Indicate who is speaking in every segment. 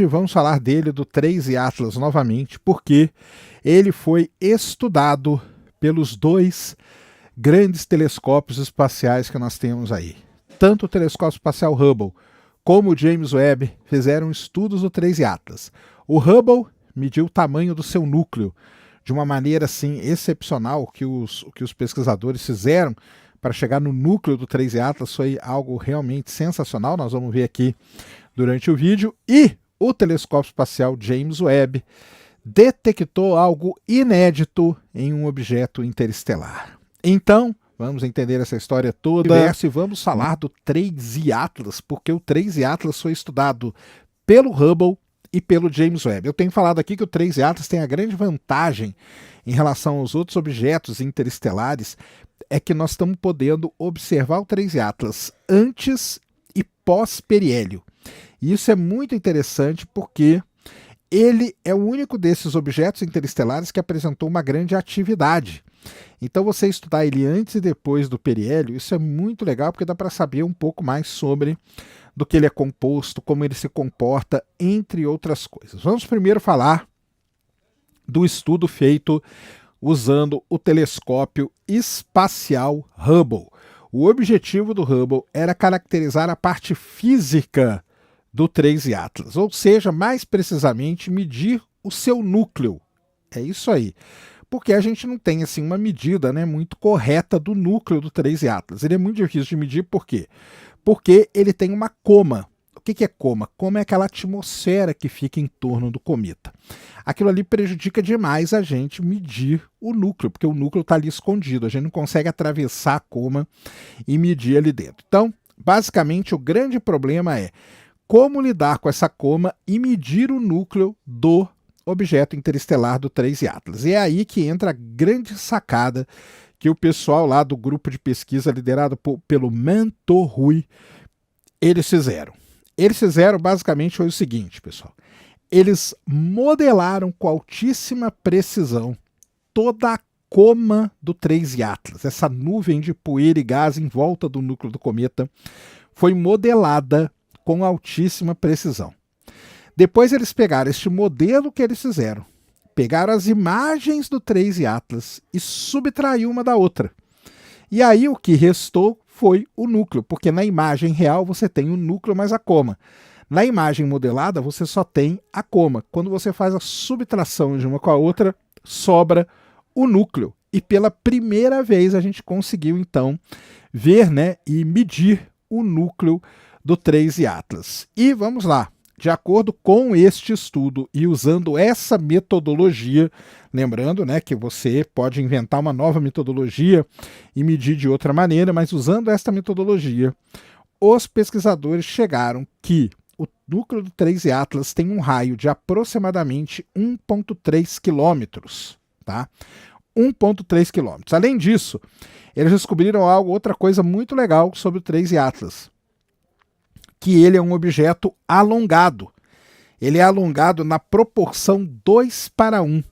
Speaker 1: E vamos falar dele, do 3I Atlas, novamente, porque ele foi estudado pelos dois grandes telescópios espaciais que nós temos aí. Tanto o telescópio espacial Hubble como o James Webb fizeram estudos do 3I Atlas. O Hubble mediu o tamanho do seu núcleo de uma maneira assim excepcional. Que os pesquisadores fizeram para chegar no núcleo do 3I Atlas foi algo realmente sensacional. Nós vamos ver aqui durante o vídeo. E o telescópio espacial James Webb detectou algo inédito em um objeto interestelar. Então, vamos entender essa história toda e vamos falar do 3I Atlas, porque o 3I Atlas foi estudado pelo Hubble e pelo James Webb. Eu tenho falado aqui que o 3I Atlas tem a grande vantagem em relação aos outros objetos interestelares, é que nós estamos podendo observar o 3I Atlas antes e pós-periélio. E isso é muito interessante porque ele é o único desses objetos interestelares que apresentou uma grande atividade. Então você estudar ele antes e depois do periélio, isso é muito legal porque dá para saber um pouco mais sobre do que ele é composto, como ele se comporta, entre outras coisas. Vamos primeiro falar do estudo feito usando o telescópio espacial Hubble. O objetivo do Hubble era caracterizar a parte física do 3I Atlas, ou seja, mais precisamente, medir o seu núcleo. É isso aí. Porque a gente não tem assim uma medida, né, muito correta do núcleo do 3I Atlas. Ele é muito difícil de medir, por quê? Porque ele tem uma coma. O que é coma? Coma é aquela atmosfera que fica em torno do cometa. Aquilo ali prejudica demais a gente medir o núcleo, porque o núcleo está ali escondido. A gente não consegue atravessar a coma e medir ali dentro. Então, basicamente, o grande problema é como lidar com essa coma e medir o núcleo do objeto interestelar do 3I Atlas. E é aí que entra a grande sacada que o pessoal lá do grupo de pesquisa liderado pelo Mentor Rui, eles fizeram. Eles fizeram basicamente foi o seguinte, pessoal. Eles modelaram com altíssima precisão toda a coma do 3I Atlas. Essa nuvem de poeira e gás em volta do núcleo do cometa foi modelada com altíssima precisão. Depois eles pegaram este modelo que eles fizeram, pegaram as imagens do 3I Atlas e subtraiu uma da outra. E aí o que restou foi o núcleo, porque na imagem real você tem o núcleo mais a coma. Na imagem modelada você só tem a coma. Quando você faz a subtração de uma com a outra, sobra o núcleo. E pela primeira vez a gente conseguiu então ver, né, e medir o núcleo do 3I Atlas. E vamos lá, de acordo com este estudo e usando essa metodologia, lembrando, né, que você pode inventar uma nova metodologia e medir de outra maneira, mas usando esta metodologia, os pesquisadores chegaram que o núcleo do 3I Atlas tem um raio de aproximadamente 1,3 quilômetros, tá? 1,3 quilômetros. Além disso, eles descobriram outra coisa muito legal sobre o 3I Atlas, que ele é um objeto alongado. Ele é alongado na proporção 2:1,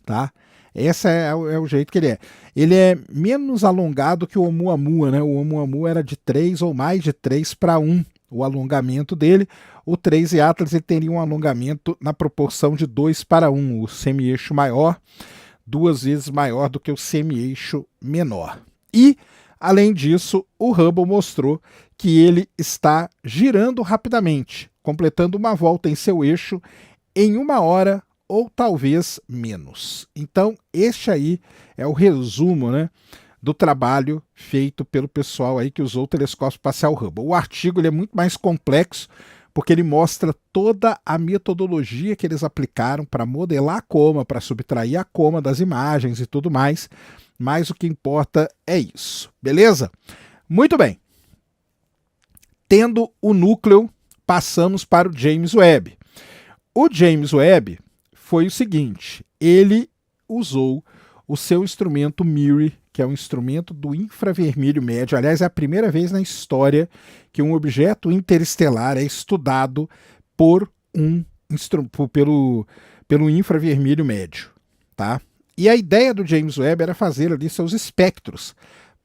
Speaker 1: tá? Esse é o jeito que ele é. Ele é menos alongado que o Oumuamua, né? O Oumuamua era de 3 ou mais de 3:1, o alongamento dele. O 3I Atlas ele teria um alongamento na proporção de 2:1, o semi-eixo maior, 2 vezes maior do que o semi-eixo menor. E, além disso, o Hubble mostrou que ele está girando rapidamente, completando uma volta em seu eixo em 1 hora ou talvez menos. Então, este aí é o resumo, né, do trabalho feito pelo pessoal aí que usou o telescópio espacial Hubble. O artigo ele é muito mais complexo, porque ele mostra toda a metodologia que eles aplicaram para modelar a coma, para subtrair a coma das imagens e tudo mais, mas o que importa é isso, beleza? Muito bem. Tendo o núcleo, passamos para o James Webb. O James Webb foi o seguinte, ele usou o seu instrumento MIRI, que é um instrumento do infravermelho médio. Aliás, é a primeira vez na história que um objeto interestelar é estudado pelo infravermelho médio, tá? E a ideia do James Webb era fazer ali seus espectros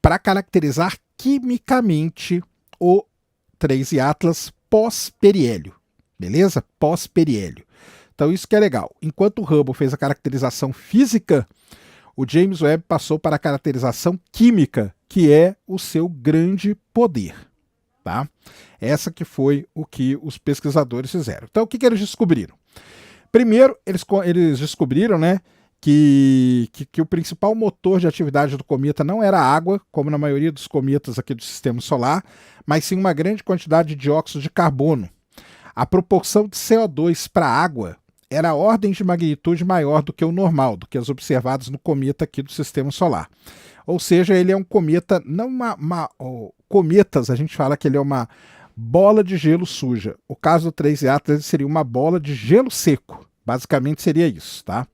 Speaker 1: para caracterizar quimicamente o 3I Atlas pós-periélio. beleza? Pós-periélio. Então isso que é legal. Enquanto o Hubble fez a caracterização física, o James Webb passou para a caracterização química, que é o seu grande poder. Tá? Essa que foi o que os pesquisadores fizeram. Então o que eles descobriram? Primeiro, eles descobriram, né, que o principal motor de atividade do cometa não era a água, como na maioria dos cometas aqui do sistema solar, mas sim uma grande quantidade de dióxido de carbono. A proporção de CO2 para a água era a ordem de magnitude maior do que o normal, do que as observadas no cometa aqui do sistema solar. Ou seja, ele é um cometa, não cometas, a gente fala que ele é uma bola de gelo suja. O caso do 3 Atlas seria uma bola de gelo seco. Basicamente seria isso, tá?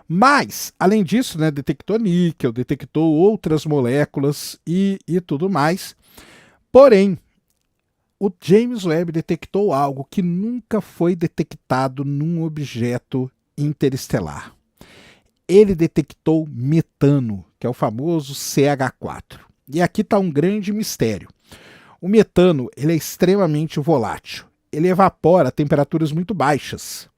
Speaker 1: Mas, além disso, né, detectou níquel, detectou outras moléculas e tudo mais. Porém, o James Webb detectou algo que nunca foi detectado num objeto interestelar. Ele detectou metano, que é o famoso CH4. E aqui está um grande mistério. O metano ele é extremamente volátil. Ele evapora a temperaturas muito baixas.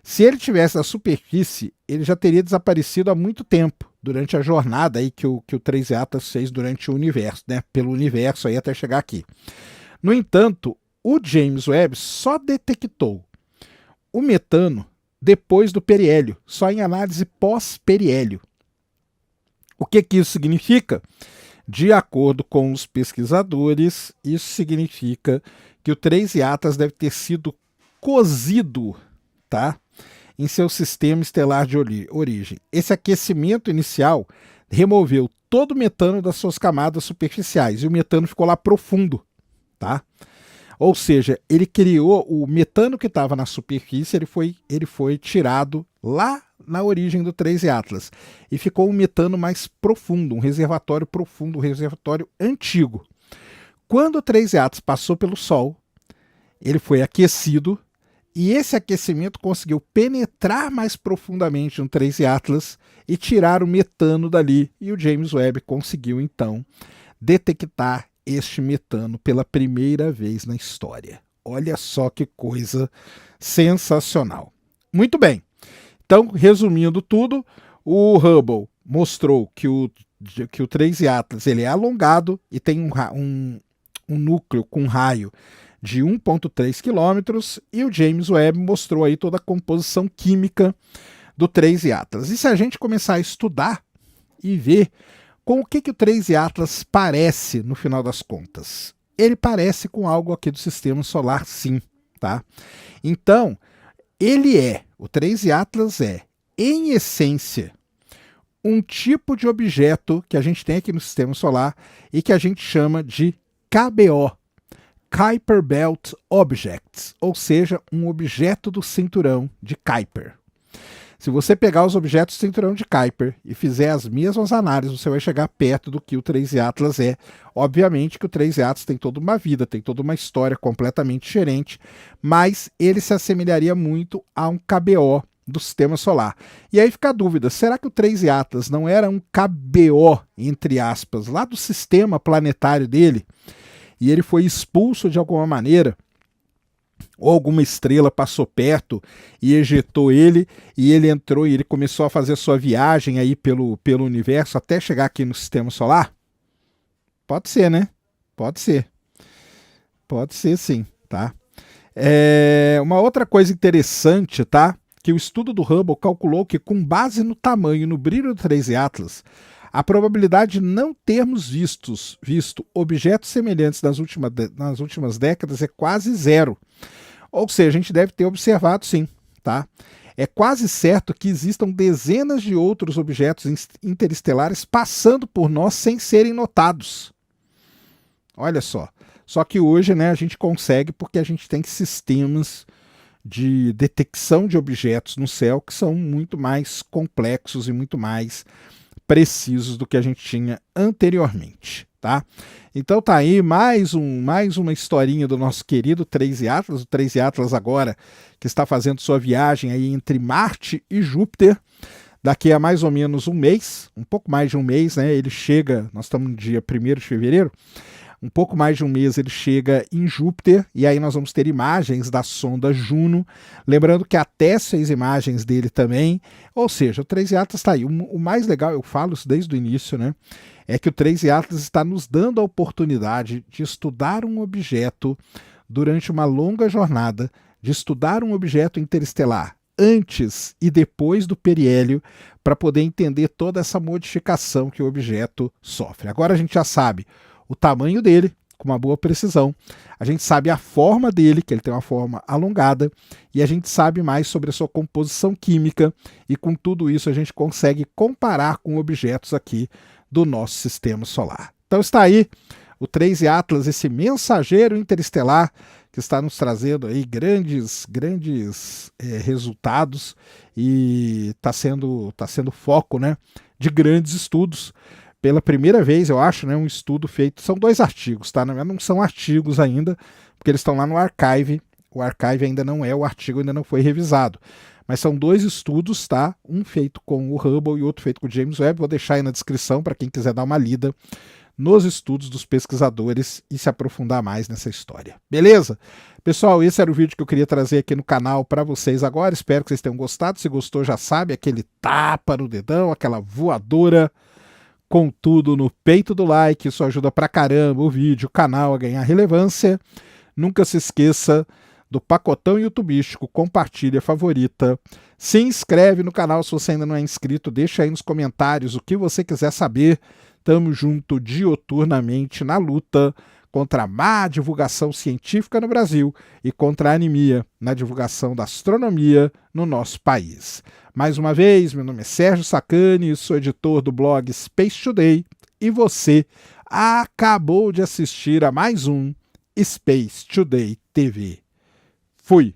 Speaker 1: Se ele tivesse na superfície, ele já teria desaparecido há muito tempo, durante a jornada aí que o 3 Atlas fez durante o universo, né? Pelo universo aí até chegar aqui. No entanto, o James Webb só detectou o metano depois do periélio, só em análise pós-periélio. O que isso significa? De acordo com os pesquisadores, isso significa que o 3 Atlas deve ter sido cozido, tá, em seu sistema estelar de origem. Esse aquecimento inicial removeu todo o metano das suas camadas superficiais e o metano ficou lá profundo. Tá? Ou seja, ele criou o metano que estava na superfície, ele foi tirado lá na origem do 3 Atlas e ficou um metano mais profundo, um reservatório profundo, um reservatório antigo. Quando o 3 Atlas passou pelo Sol, ele foi aquecido e esse aquecimento conseguiu penetrar mais profundamente no 3 Atlas e tirar o metano dali, e o James Webb conseguiu então detectar este metano pela primeira vez na história. Olha só que coisa sensacional. Muito bem. Então, resumindo tudo, o Hubble mostrou que o 3 Atlas ele é alongado e tem um núcleo com raio de 1,3 km, e o James Webb mostrou aí toda a composição química do 3 Atlas. E se a gente começar a estudar e ver com o que o 3 Atlas parece no final das contas? Ele parece com algo aqui do sistema solar, sim, tá? Então, o 3 Atlas é, em essência, um tipo de objeto que a gente tem aqui no sistema solar e que a gente chama de KBO, Kuiper Belt Objects, ou seja, um objeto do cinturão de Kuiper. Se você pegar os objetos do cinturão de Kuiper e fizer as mesmas análises, você vai chegar perto do que o 3 Atlas é. Obviamente que o 3 Atlas tem toda uma vida, tem toda uma história completamente diferente, mas ele se assemelharia muito a um KBO do sistema solar. E aí fica a dúvida, será que o 3 Atlas não era um KBO, entre aspas, lá do sistema planetário dele, e ele foi expulso de alguma maneira, ou alguma estrela passou perto e ejetou ele, e ele entrou e ele começou a fazer a sua viagem aí pelo universo até chegar aqui no sistema solar? Pode ser, né? Pode ser. Pode ser sim, tá? Uma outra coisa interessante, tá? Que o estudo do Hubble calculou que, com base no tamanho e no brilho do 3 Atlas, a probabilidade de não termos visto objetos semelhantes nas últimas décadas é quase zero. Ou seja, a gente deve ter observado sim, tá? É quase certo que existam dezenas de outros objetos interestelares passando por nós sem serem notados. Olha só. Só que hoje, né, a gente consegue porque a gente tem sistemas de detecção de objetos no céu que são muito mais complexos e muito mais precisos do que a gente tinha anteriormente, tá? Então tá aí mais uma historinha do nosso querido 3 Atlas, o 3 Atlas agora que está fazendo sua viagem aí entre Marte e Júpiter, daqui a mais ou menos um mês, um pouco mais de um mês, né? Ele chega, nós estamos no dia 1º de fevereiro, um pouco mais de um mês ele chega em Júpiter, e aí nós vamos ter imagens da sonda Juno, lembrando que a TESS fez imagens dele também, ou seja, o 3i Atlas está aí. O mais legal, eu falo isso desde o início, né, é que o 3i Atlas está nos dando a oportunidade de estudar um objeto durante uma longa jornada, de estudar um objeto interestelar antes e depois do periélio, para poder entender toda essa modificação que o objeto sofre. Agora a gente já sabe o tamanho dele, com uma boa precisão, a gente sabe a forma dele, que ele tem uma forma alongada, e a gente sabe mais sobre a sua composição química, e com tudo isso a gente consegue comparar com objetos aqui do nosso sistema solar. Então está aí o 3i Atlas, esse mensageiro interestelar que está nos trazendo aí grandes resultados, e está sendo foco, né, de grandes estudos. Pela primeira vez, eu acho, né, um estudo feito, são 2 artigos, tá? Não são artigos ainda, porque eles estão lá no Archive. O Archive ainda não é, o artigo ainda não foi revisado. Mas são 2 estudos, tá? Um feito com o Hubble e outro feito com o James Webb. Vou deixar aí na descrição para quem quiser dar uma lida nos estudos dos pesquisadores e se aprofundar mais nessa história. Beleza? Pessoal, esse era o vídeo que eu queria trazer aqui no canal para vocês agora. Espero que vocês tenham gostado. Se gostou, já sabe, aquele tapa no dedão, aquela voadora com tudo no peito do like. Isso ajuda pra caramba o vídeo, o canal a ganhar relevância. Nunca se esqueça do pacotão youtubístico, compartilha, favorita, se inscreve no canal se você ainda não é inscrito, deixa aí nos comentários o que você quiser saber. Tamo junto dioturnamente na luta contra a má divulgação científica no Brasil e contra a anemia na divulgação da astronomia no nosso país. Mais uma vez, meu nome é Sérgio Sacani, sou editor do blog Space Today, e você acabou de assistir a mais um Space Today TV. Fui!